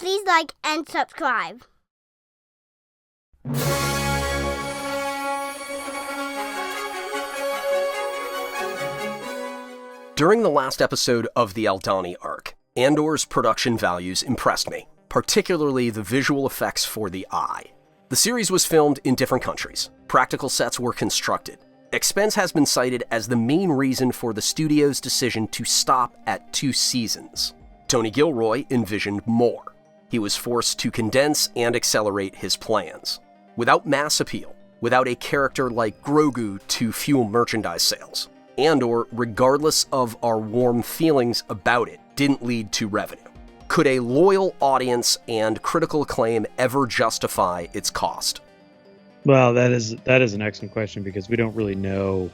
please like and subscribe. During the last episode of the Aldhani arc, Andor's production values impressed me, particularly the visual effects for the eye. The series was filmed in different countries. Practical sets were constructed. Expense has been cited as the main reason for the studio's decision to stop at 2 seasons. Tony Gilroy envisioned more. He was forced to condense and accelerate his plans. Without mass appeal, without a character like Grogu to fuel merchandise sales, Andor, regardless of our warm feelings about it, didn't lead to revenue. Could a loyal audience and critical acclaim ever justify its cost? Well, that is an excellent question, because we don't really know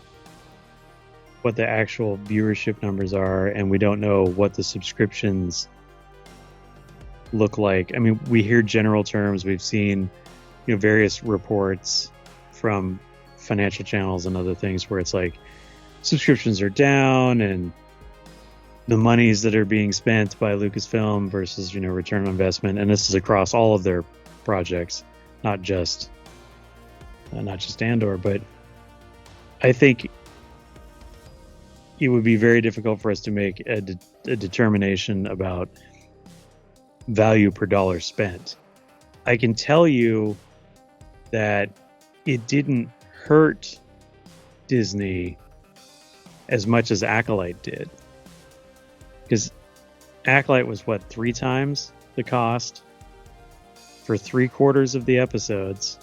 what the actual viewership numbers are, and we don't know what the subscriptions look like. I mean, we hear general terms. We've seen, various reports from financial channels and other things where it's like subscriptions are down, and the monies that are being spent by Lucasfilm versus, return on investment. And this is across all of their projects, not just Andor. But I think it would be very difficult for us to make a determination about value per dollar spent. I can tell you that it didn't hurt Disney as much as Acolyte did. Because Acolyte was 3 times the cost for 3/4 of the episodes,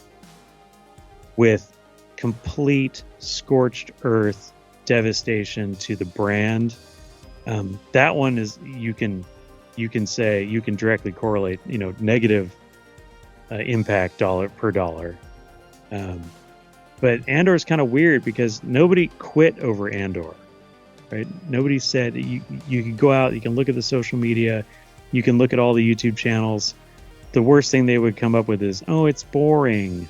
with complete scorched earth devastation to the brand. That one is, you can directly correlate, negative impact dollar per dollar. But Andor is kind of weird because nobody quit over Andor. Right? Nobody said you can go out, you can look at the social media, you can look at all the YouTube channels. The worst thing they would come up with is, oh, it's boring.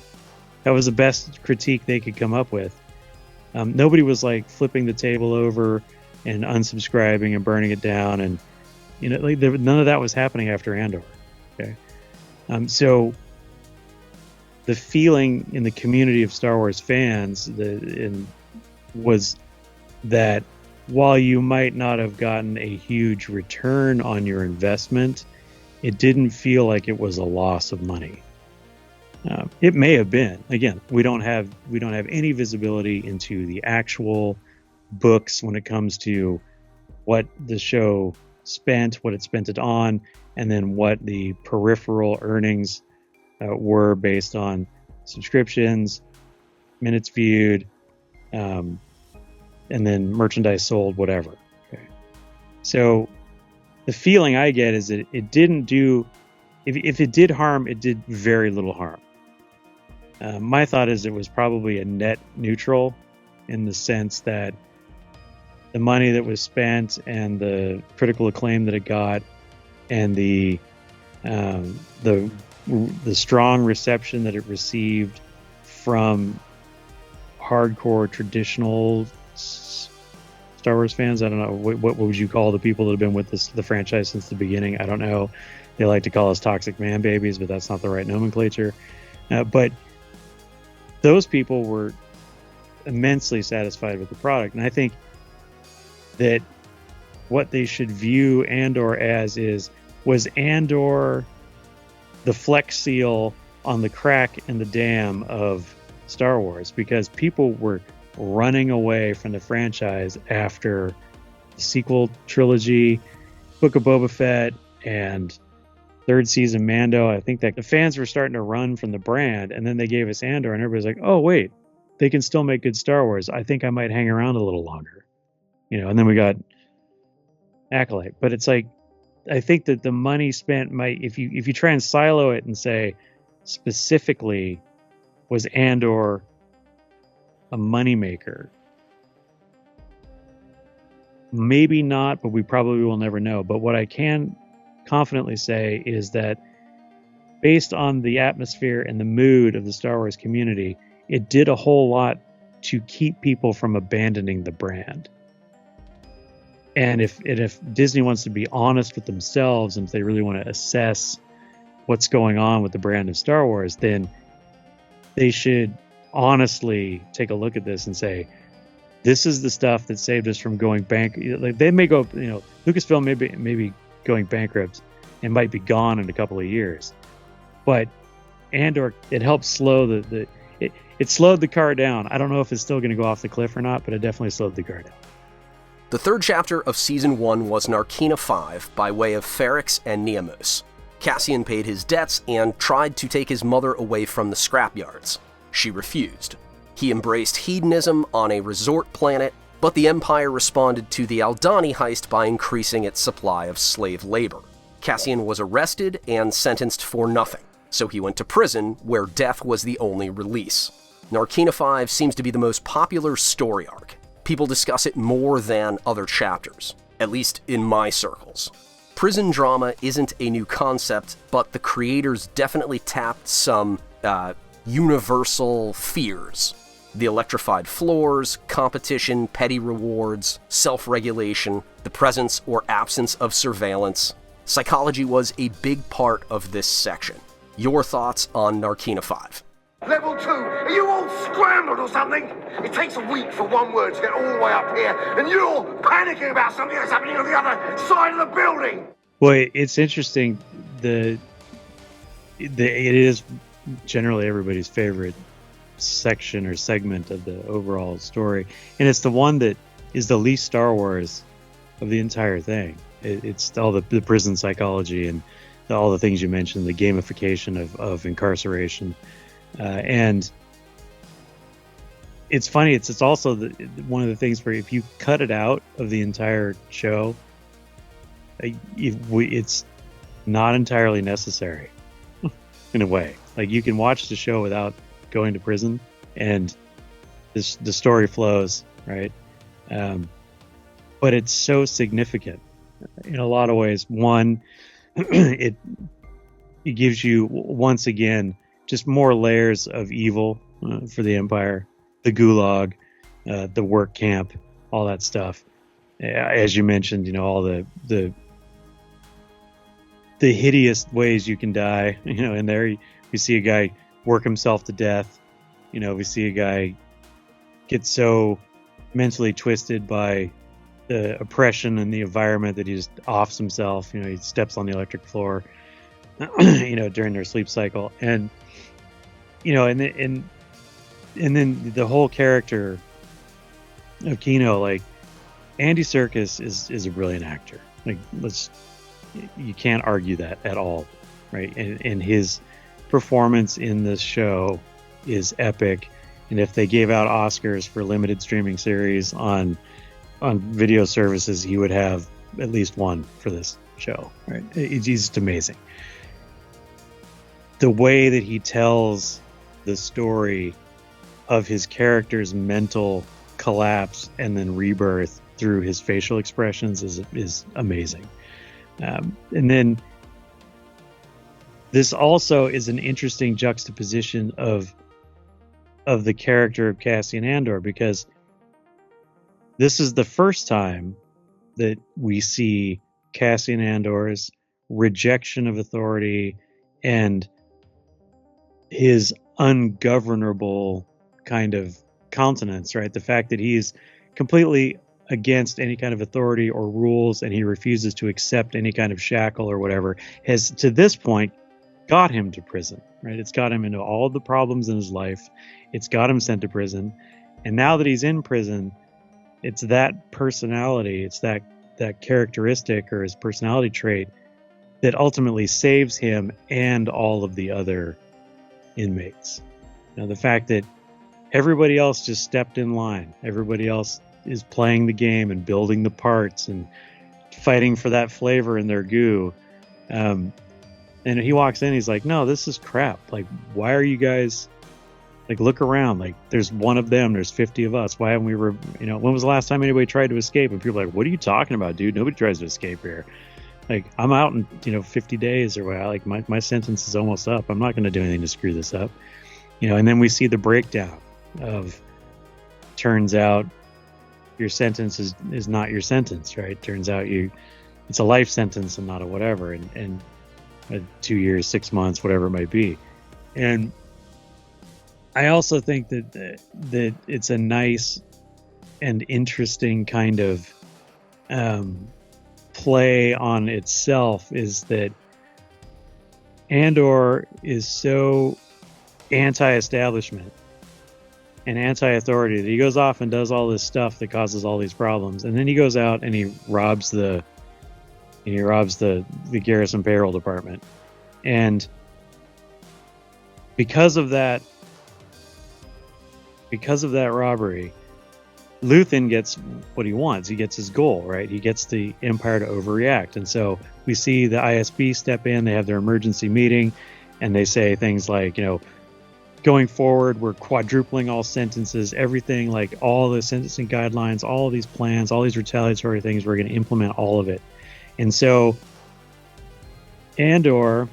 That was the best critique they could come up with. Nobody was like flipping the table over and unsubscribing and burning it down, and none of that was happening after Andor. Okay, so the feeling in the community of Star Wars fans was that while you might not have gotten a huge return on your investment, it didn't feel like it was a loss of money. It may have been. Again, we don't have any visibility into the actual books when it comes to what the show spent, what it spent it on, and then what the peripheral earnings were based on subscriptions, minutes viewed, and then merchandise sold, whatever. Okay. So the feeling I get is that it didn't do, if it did harm, it did very little harm. My thought is it was probably a net neutral, in the sense that the money that was spent and the critical acclaim that it got, and the strong reception that it received from hardcore traditional Star Wars fans. I don't know, what would you call the people that have been with the franchise since the beginning? I don't know. They like to call us toxic man babies, but that's not the right nomenclature. But those people were immensely satisfied with the product, and I think that what they should view Andor as was Andor the Flex Seal on the crack in the dam of Star Wars, because people were running away from the franchise after the sequel trilogy, Book of Boba Fett, and third season Mando. I think that the fans were starting to run from the brand, and then they gave us Andor, and everybody's like, oh wait, they can still make good Star Wars. I think I might hang around a little longer, and then we got Acolyte. But it's like, I think that the money spent might, if you try and silo it and say specifically, was Andor a moneymaker? Maybe not, but we probably will never know. But what I can confidently say is that based on the atmosphere and the mood of the Star Wars community, it did a whole lot to keep people from abandoning the brand. And if Disney wants to be honest with themselves, and if they really want to assess what's going on with the brand of Star Wars, then they should honestly take a look at this and say, this is the stuff that saved us from going bankrupt. Like, they may go, Lucasfilm may be going bankrupt and might be gone in a couple of years, but Andor, it helped slow it slowed the car down. I don't know if it's still going to go off the cliff or not, but it definitely slowed the car down. The third chapter of Season 1 was Narkina 5 by way of Ferrix and Neamos. Cassian paid his debts and tried to take his mother away from the scrapyards. She refused. He embraced hedonism on a resort planet, but the Empire responded to the Aldhani heist by increasing its supply of slave labor. Cassian was arrested and sentenced for nothing, so he went to prison where death was the only release. Narkina 5 seems to be the most popular story arc. People discuss it more than other chapters, at least in my circles. Prison drama isn't a new concept, but the creators definitely tapped some universal fears. The electrified floors, competition, petty rewards, self-regulation, the presence or absence of surveillance. Psychology was a big part of this section. Your thoughts on Narkina 5? Level 2, are you all scrambled or something? It takes a week for one word to get all the way up here, and you're panicking about something that's happening on the other side of the building! Well, it's interesting. It is generally everybody's favorite section or segment of the overall story, and it's the one that is the least Star Wars of the entire thing. It's all the prison psychology and all the things you mentioned, the gamification of incarceration. And it's funny. It's also one of the things where if you cut it out of the entire show, it's not entirely necessary in a way. Like, you can watch the show without going to prison, and the story flows, right? But it's so significant in a lot of ways. One, it gives you, once again, just more layers of evil for the Empire, the gulag, the work camp, all that stuff. As you mentioned, all the hideous ways you can die. In there we see a guy work himself to death. We see a guy get so mentally twisted by the oppression and the environment that he just offs himself. He steps on the electric floor, during their sleep cycle. And and then the whole character of Kino, like, Andy Serkis is a brilliant actor. Like, you can't argue that at all, right? And his performance in this show is epic. And if they gave out Oscars for limited streaming series on video services, he would have at least one for this show, right? It's just amazing. The way that he tells the story of his character's mental collapse and then rebirth through his facial expressions is amazing. And then this also is an interesting juxtaposition of the character of Cassian Andor, because this is the first time that we see Cassian Andor's rejection of authority and his ungovernable kind of countenance, right? The fact that he's completely against any kind of authority or rules, and he refuses to accept any kind of shackle or whatever, has to this point got him to prison, right? It's got him into all the problems in his life. It's got him sent to prison. And now that he's in prison, it's that personality, it's that characteristic or his personality trait that ultimately saves him and all of the other inmates. The fact that everybody else just stepped in line, everybody else is playing the game and building the parts and fighting for that flavor in their goo. And he walks in, he's like, no, this is crap. Like, why are you guys, like, look around. Like, there's one of them, there's 50 of us. Why haven't we, when was the last time anybody tried to escape? And people are like, what are you talking about, dude? Nobody tries to escape here. Like, I'm out in, 50 days or what. Like, my sentence is almost up. I'm not going to do anything to screw this up. And then we see the breakdown of, turns out your sentence is not your sentence, right? Turns out it's a life sentence and not a whatever. And 2 years, 6 months, whatever it might be. And I also think that it's a nice and interesting kind of play on itself, is that Andor is so anti-establishment and anti-authority that he goes off and does all this stuff that causes all these problems, and then he goes out and he robs the garrison payroll department. And because of that robbery, Luthen gets what he wants. He gets his goal, right? He gets the Empire to overreact. And so we see the ISB step in. They have their emergency meeting, and they say things like, going forward, we're quadrupling all sentences, everything, like all the sentencing guidelines, all these plans, all these retaliatory things, we're going to implement all of it. And so Andor,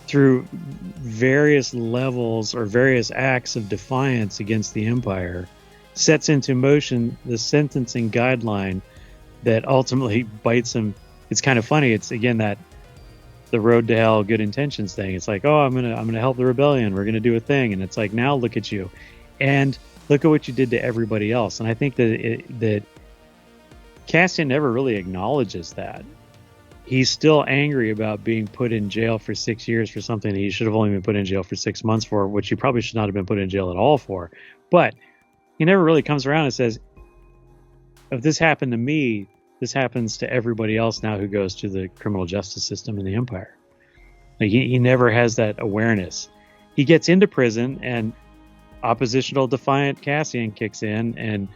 through various levels or various acts of defiance against the Empire, sets into motion the sentencing guideline that ultimately bites him. It's kind of funny. It's, again, that the road to hell, good intentions thing. It's like, oh, I'm gonna help the rebellion. We're gonna do a thing, and it's like, now look at you, and look at what you did to everybody else. And I think that Cassian never really acknowledges that. He's still angry about being put in jail for 6 years for something that he should have only been put in jail for 6 months for, which he probably should not have been put in jail at all for. But he never really comes around and says, if this happened to me, this happens to everybody else now who goes to the criminal justice system in the Empire. Like, he never has that awareness. He gets into prison, and oppositional defiant Cassian kicks in, and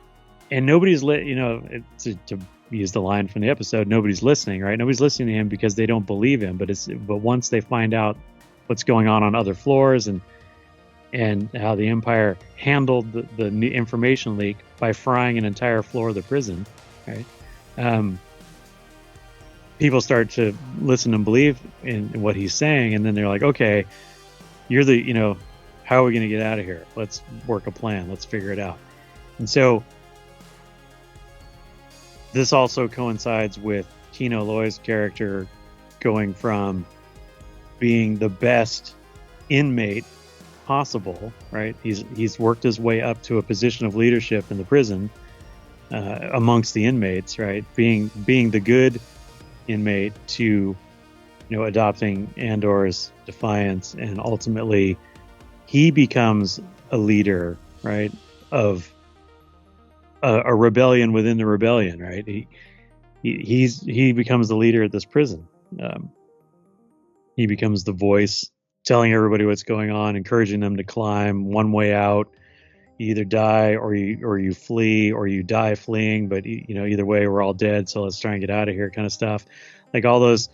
nobody's to use the line from the episode, nobody's listening, right? Nobody's listening to him because they don't believe him. But once they find out what's going on other floors, and how the Empire handled the information leak by frying an entire floor of the prison, right? People start to listen and believe in what he's saying, and then they're like, okay, you're how are we going to get out of here? Let's work a plan. Let's figure it out. And so this also coincides with Kino Loy's character going from being the best inmate possible, right? He's worked his way up to a position of leadership in the prison, amongst the inmates, right? Being the good inmate to, adopting Andor's defiance, and ultimately he becomes a leader, right, of a rebellion within the rebellion, right? He becomes the leader at this prison. He becomes the voice telling everybody what's going on, encouraging them to climb one way out. You either die or you flee, or you die fleeing, but either way we're all dead, so let's try and get out of here, kind of stuff. Like all those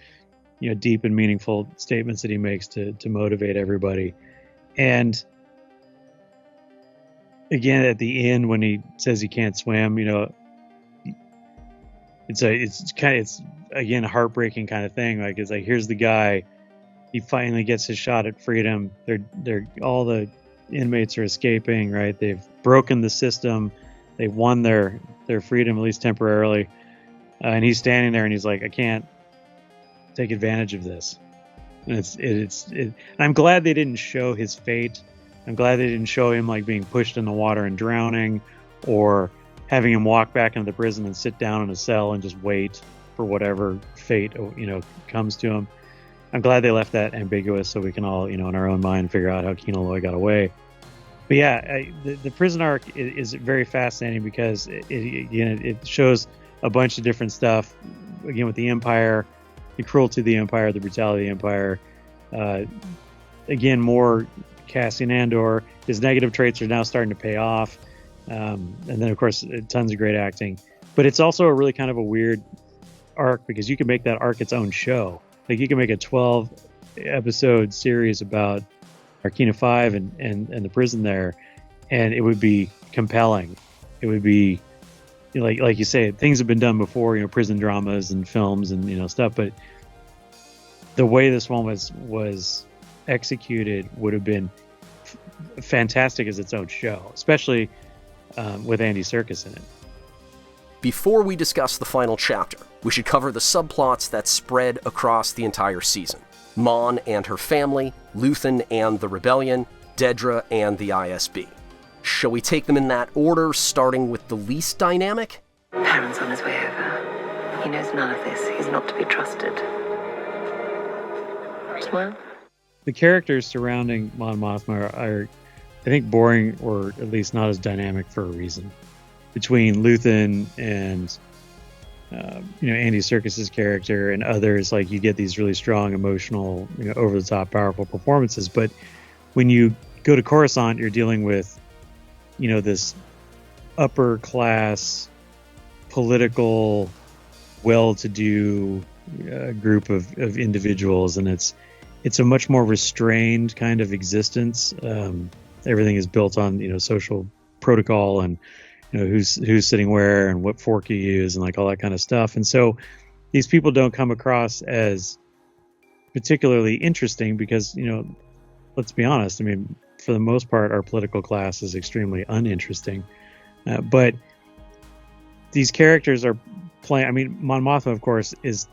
deep and meaningful statements that he makes to motivate everybody. And again, at the end, when he says he can't swim, it's again a heartbreaking kind of thing. Like, it's like, here's the guy, he finally gets his shot at freedom. They're all the inmates are escaping, right? They've broken the system. They've won their freedom, at least temporarily. And he's standing there and he's like, I can't take advantage of this. And I'm glad they didn't show his fate. I'm glad they didn't show him like being pushed in the water and drowning, or having him walk back into the prison and sit down in a cell and just wait for whatever fate, comes to him. I'm glad they left that ambiguous so we can all, in our own mind, figure out how Kino Loy got away. But yeah, the prison arc is very fascinating because it shows a bunch of different stuff. Again, with the Empire, the cruelty of the Empire, the brutality of the Empire. Again, more Cassian Andor. His negative traits are now starting to pay off. And then, of course, tons of great acting. But it's also a really kind of a weird arc, because you can make that arc its own show. Like, you can make a 12-episode series about Arkina 5 and the prison there, and it would be compelling. It would be, like you say, things have been done before, prison dramas and films and stuff. But the way this one was executed would have been fantastic as its own show, especially with Andy Serkis in it. Before we discuss the final chapter, we should cover the subplots that spread across the entire season. Mon and her family, Luthen and the Rebellion, Dedra and the ISB. Shall we take them in that order, starting with the least dynamic? Perrin's on his way over. He knows none of this. He's not to be trusted. Smile? The characters surrounding Mon Mothma are, I think, boring, or at least not as dynamic for a reason. Between Luthen and Andy Serkis's character and others, like, you get these really strong, emotional, over the top, powerful performances. But when you go to Coruscant, you're dealing with, this upper class, political, well-to-do group of individuals, and it's a much more restrained kind of existence. Everything is built on social protocol and who's sitting where and what fork you use and like all that kind of stuff. And so these people don't come across as particularly interesting because let's be honest. I mean, for the most part, our political class is extremely uninteresting. But these characters are playing. I mean, Mon Mothma, of course, is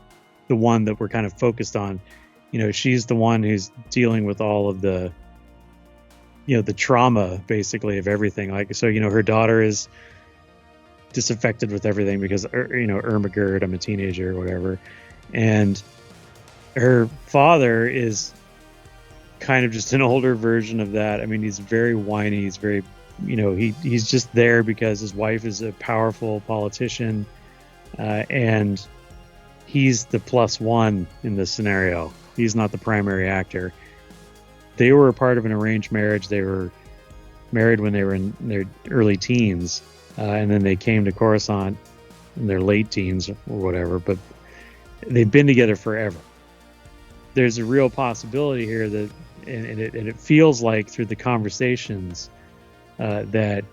the one that we're kind of focused on. She's the one who's dealing with all of the the trauma, basically, of everything. Like, so, her daughter is disaffected with everything because, Ermagerd, I'm a teenager or whatever. And her father is kind of just an older version of that. I mean, he's very whiny. He's very, he's just there because his wife is a powerful politician. And he's the plus one in this scenario. He's not the primary actor. They were a part of an arranged marriage. They were married when they were in their early teens, and then they came to Coruscant in their late teens or whatever, but they've been together forever. There's a real possibility here that, and it feels like through the conversations, that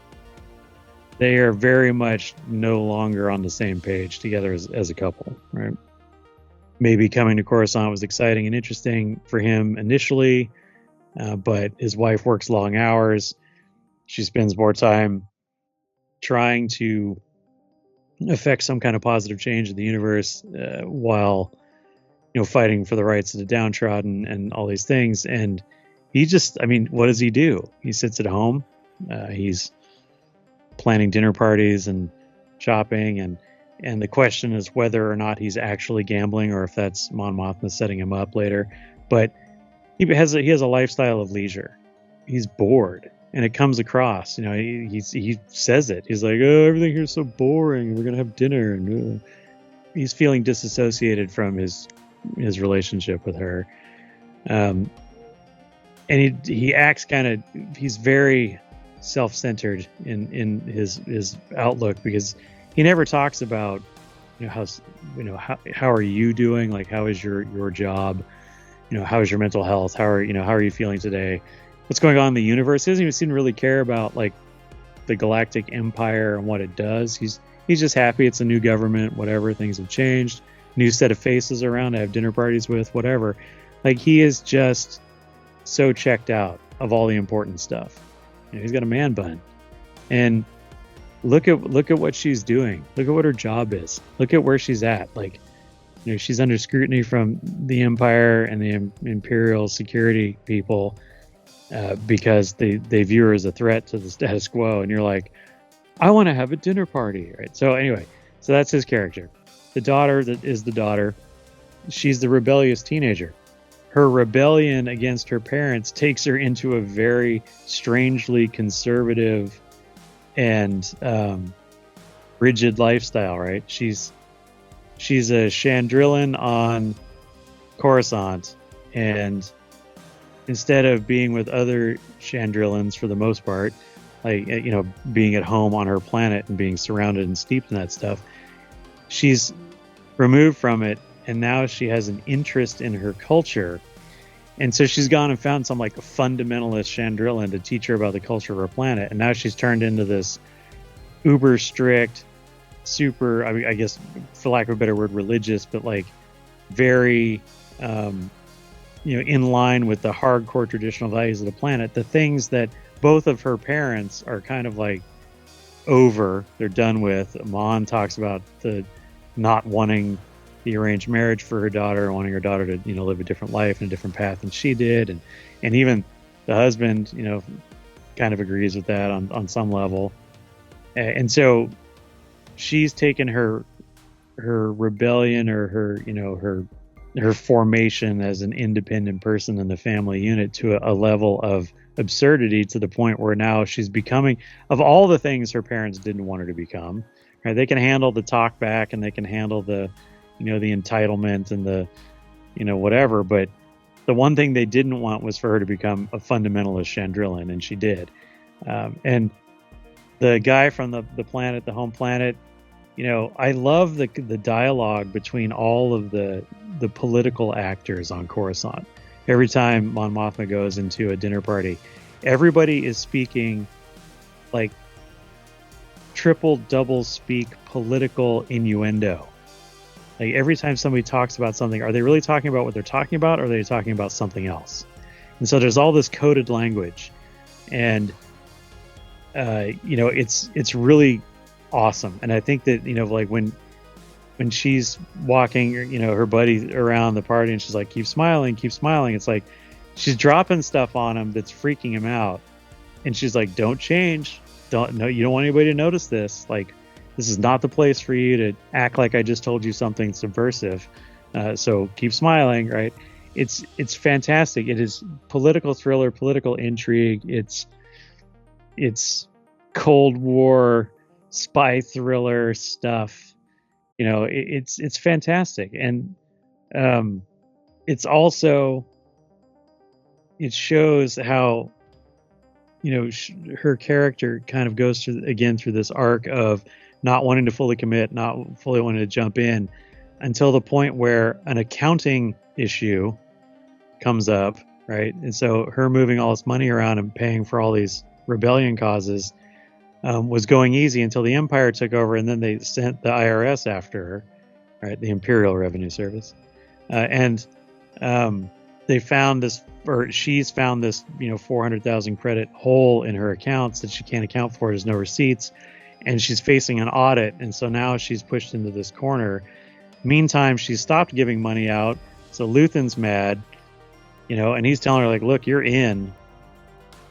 they are very much no longer on the same page together as a couple, right? Maybe coming to Coruscant was exciting and interesting for him initially, but his wife works long hours. She spends more time trying to affect some kind of positive change in the universe, while fighting for the rights of the downtrodden and all these things. And he just, I mean, what does he do? He sits at home. He's planning dinner parties and shopping, and the question is whether or not he's actually gambling or if that's Mon Mothma setting him up later. But he has a lifestyle of leisure. He's bored, and it comes across. He says it. He's like, "Oh, everything here's so boring. We're gonna have dinner." And he's feeling disassociated from his relationship with her. And he acts he's very self-centered in his outlook, because he never talks about how are you doing, like how is your job, how is your mental health, how are you feeling today, what's going on in the universe. He doesn't even seem to really care about like the Galactic Empire and what it does. He's just happy it's a new government, whatever, things have changed, new set of faces around to have dinner parties with, whatever. Like, he is just so checked out of all the important stuff. He's got a man bun, and look at what she's doing. Look at what her job is. Look at where she's at. Like, she's under scrutiny from the Empire and the Imperial security people, because they view her as a threat to the status quo. And you're like, I want to have a dinner party, right? So anyway, so that's his character. The daughter that is the daughter, she's the rebellious teenager. Her rebellion against her parents takes her into a very strangely conservative and rigid lifestyle, right? She's a Chandrillan on Coruscant, and instead of being with other Chandrillans for the most part, like, being at home on her planet and being surrounded and steeped in that stuff, she's removed from it, and now she has an interest in her culture. And so she's gone and found some like fundamentalist Chandrillan to teach her about the culture of her planet, and now she's turned into this uber strict, super, I guess for lack of a better word, religious, but like very in line with the hardcore traditional values of the planet, the things that both of her parents are kind of like over. They're done with. Mon talks about the not wanting the arranged marriage for her daughter, wanting her daughter to, live a different life and a different path than she did. And even the husband, kind of agrees with that on some level. And so she's taken her rebellion or her formation as an independent person in the family unit to a level of absurdity, to the point where now she's becoming, of all the things her parents didn't want her to become, right? They can handle the talk back and they can handle the, the entitlement and the, whatever. But the one thing they didn't want was for her to become a fundamentalist Chandrilan, and she did. And the guy from the planet, the home planet, I love the dialogue between all of the political actors on Coruscant. Every time Mon Mothma goes into a dinner party, everybody is speaking like double speak political innuendo. Like every time somebody talks about something, are they really talking about what they're talking about, or are they talking about something else? And so there's all this coded language, and it's really awesome. And I think that like when she's walking, her buddy around the party, and she's like, keep smiling, it's like she's dropping stuff on him that's freaking him out, and she's like, don't change, you don't want anybody to notice this, like this is not the place for you to act like I just told you something subversive, so keep smiling, right? It's fantastic. It is political thriller, political intrigue. It's Cold War spy thriller stuff. It's fantastic. And it's also, it shows how her character kind of goes through this arc of not wanting to fully commit, not fully wanting to jump in, until the point where an accounting issue comes up, right? And so her moving all this money around and paying for all these rebellion causes was going easy until the Empire took over, and then they sent the IRS after her, right? The Imperial Revenue Service. And they found this, or she's found this, 400,000 credit hole in her accounts that she can't account for. There's no receipts, and she's facing an audit. And so now she's pushed into this corner. Meantime, she's stopped giving money out. So Luthen's mad, and he's telling her like, look, you're in.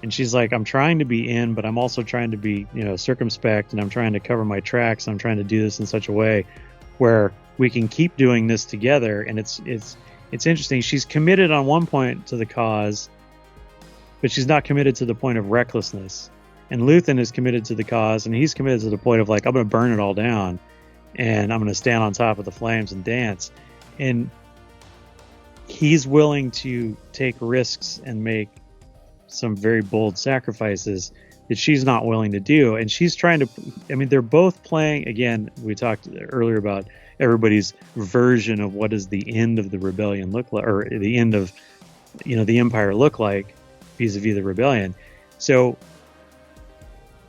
And she's like, I'm trying to be in, but I'm also trying to be, circumspect, and I'm trying to cover my tracks. And I'm trying to do this in such a way where we can keep doing this together. And it's interesting. She's committed on one point to the cause, but she's not committed to the point of recklessness. And Luthen is committed to the cause, and he's committed to the point of like, I'm going to burn it all down, and I'm going to stand on top of the flames and dance. And he's willing to take risks and make some very bold sacrifices that she's not willing to do. And she's trying to, they're both playing, again, we talked earlier about everybody's version of what does the end of the rebellion look like, or the end of, the Empire look like vis-a-vis the rebellion. So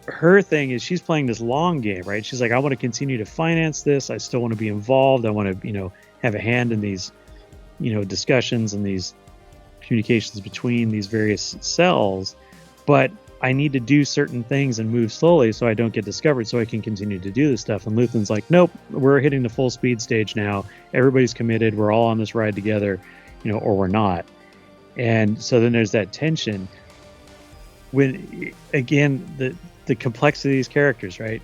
her thing is she's playing this long game, right? She's like, I want to continue to finance this. I still want to be involved. I want to, have a hand in these, discussions and these communications between these various cells, but I need to do certain things and move slowly so I don't get discovered, so I can continue to do this stuff. And Luthen's like, nope, we're hitting the full speed stage now. Everybody's committed. We're all on this ride together, or we're not. And so then there's that tension when, again, the complexity of these characters, right?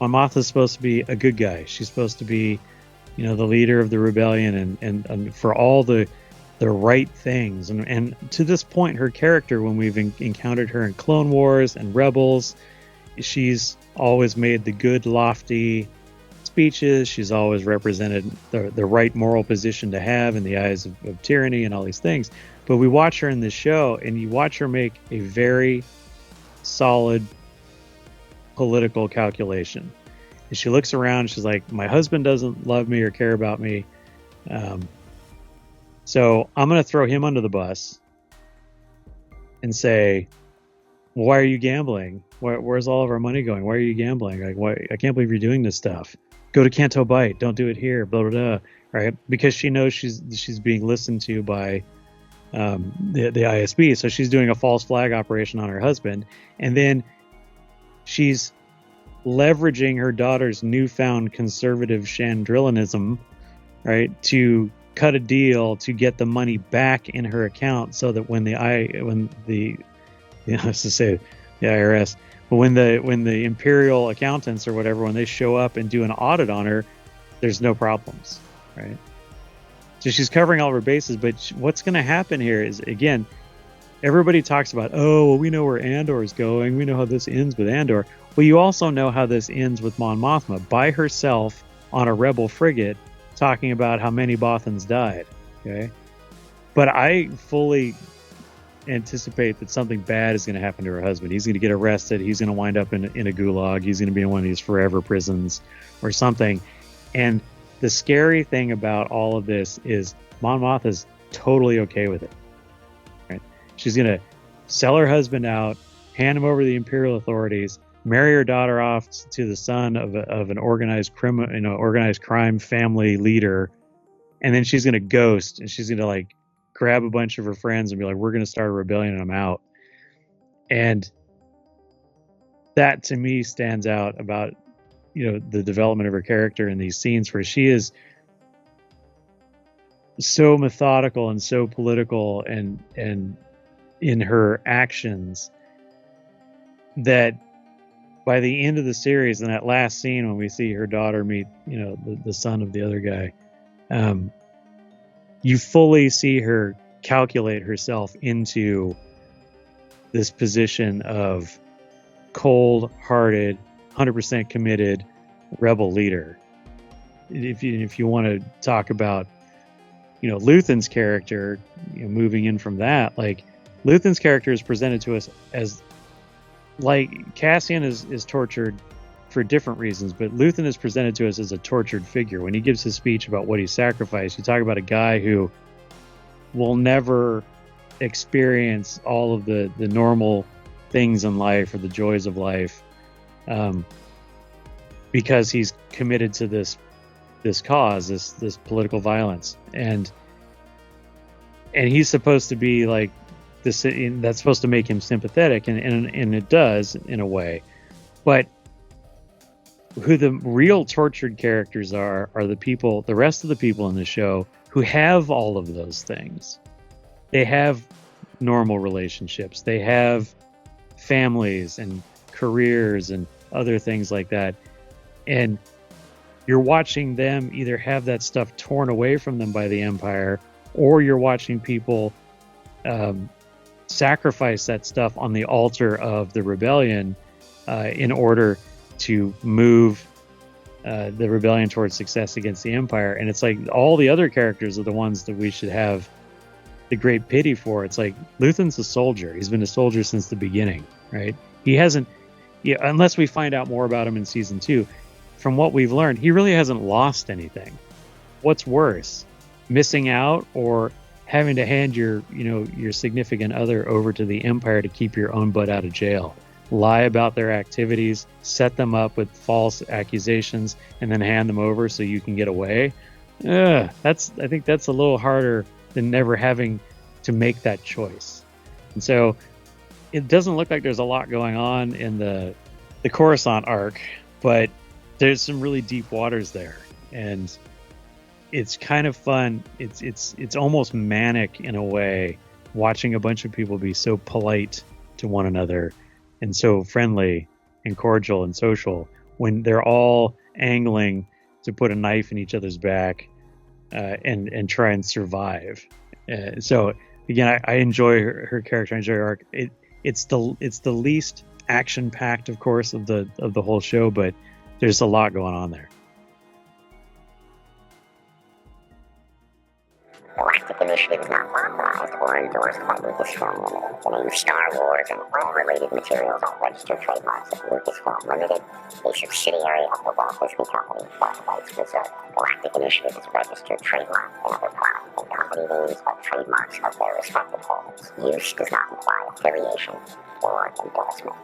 Mon Mothma is supposed to be a good guy. She's supposed to be, the leader of the rebellion and for all the right things. And to this point, her character, when we've encountered her in Clone Wars and Rebels, she's always made the good, lofty speeches. She's always represented the right moral position to have in the eyes of tyranny and all these things. But we watch her in this show, and you watch her make a very solid political calculation. And she looks around, she's like, my husband doesn't love me or care about me. So I'm going to throw him under the bus and say, well, why are you gambling? Where's all of our money going? Why are you gambling? Like, why? I can't believe you're doing this stuff. Go to Canto Bight. Don't do it here. Blah, blah, blah. Right? Because she knows she's being listened to by the ISB. So she's doing a false flag operation on her husband. And then she's leveraging her daughter's newfound conservative Chandrilanism, right, to cut a deal to get the money back in her account, so that when the IRS, but when the imperial accountants or whatever, when they show up and do an audit on her, there's no problems, right? So she's covering all of her bases. But what's going to happen here is, again, everybody talks about, oh, well, we know where Andor is going. We know how this ends with Andor. Well, you also know how this ends with Mon Mothma by herself on a rebel frigate, talking about how many Bothans died. Okay, but I fully anticipate that something bad is going to happen to her husband. He's going to get arrested. He's going to wind up in a gulag. He's going to be in one of these forever prisons or something. And the scary thing about all of this is Mon Mothma is totally okay with it. Right? She's going to sell her husband out, hand him over to the imperial authorities, marry her daughter off to the son of an organized crime family leader, and then she's going to ghost, and she's going to like grab a bunch of her friends and be like, we're going to start a rebellion and I'm out. And that to me stands out about, the development of her character in these scenes, where she is so methodical and so political and in her actions, that by the end of the series, in that last scene when we see her daughter meet, the son of the other guy, you fully see her calculate herself into this position of cold-hearted, 100% committed rebel leader. If you want to talk about, Luthen's character, moving in from that, like Luthen's character is presented to us as, like, Cassian is tortured for different reasons, but Luthen is presented to us as a tortured figure. When he gives his speech about what he sacrificed, you talk about a guy who will never experience all of the normal things in life or the joys of life, because he's committed to this cause, this political violence, and he's supposed to be like this. That's supposed to make him sympathetic, and it does in a way, but who the real tortured characters are the rest of the people in the show who have all of those things. They have normal relationships. They have families and careers and other things like that. And you're watching them either have that stuff torn away from them by the Empire, or you're watching people sacrifice that stuff on the altar of the rebellion in order to move the rebellion towards success against the Empire. And it's like all the other characters are the ones that we should have the great pity for. It's like Luthen's a soldier. He's been a soldier since the beginning, right? He hasn't, unless we find out more about him in season 2, from what we've learned, he really hasn't lost anything. What's worse, missing out or having to hand your significant other over to the Empire to keep your own butt out of jail? Lie about their activities, set them up with false accusations, and then hand them over so you can get away. I think that's a little harder than never having to make that choice. And so it doesn't look like there's a lot going on in the Coruscant arc, but there's some really deep waters there, and it's kind of fun. It's almost manic in a way, watching a bunch of people be so polite to one another and so friendly and cordial and social when they're all angling to put a knife in each other's back and try and survive. So again, I enjoy her character. I enjoy her arc. It's the least action packed, of course, of the whole show, but there's a lot going on there. Galactic Initiative is not authorized or endorsed by Lucasfilm Limited. The name Star Wars and all related materials are registered trademarks of Lucasfilm Limited, a subsidiary of the Walt Disney Company, by rights reserved. Galactic Initiative is a registered trademark, and other product and company names are trademarks of their respective holders. Use does not imply affiliation or endorsement.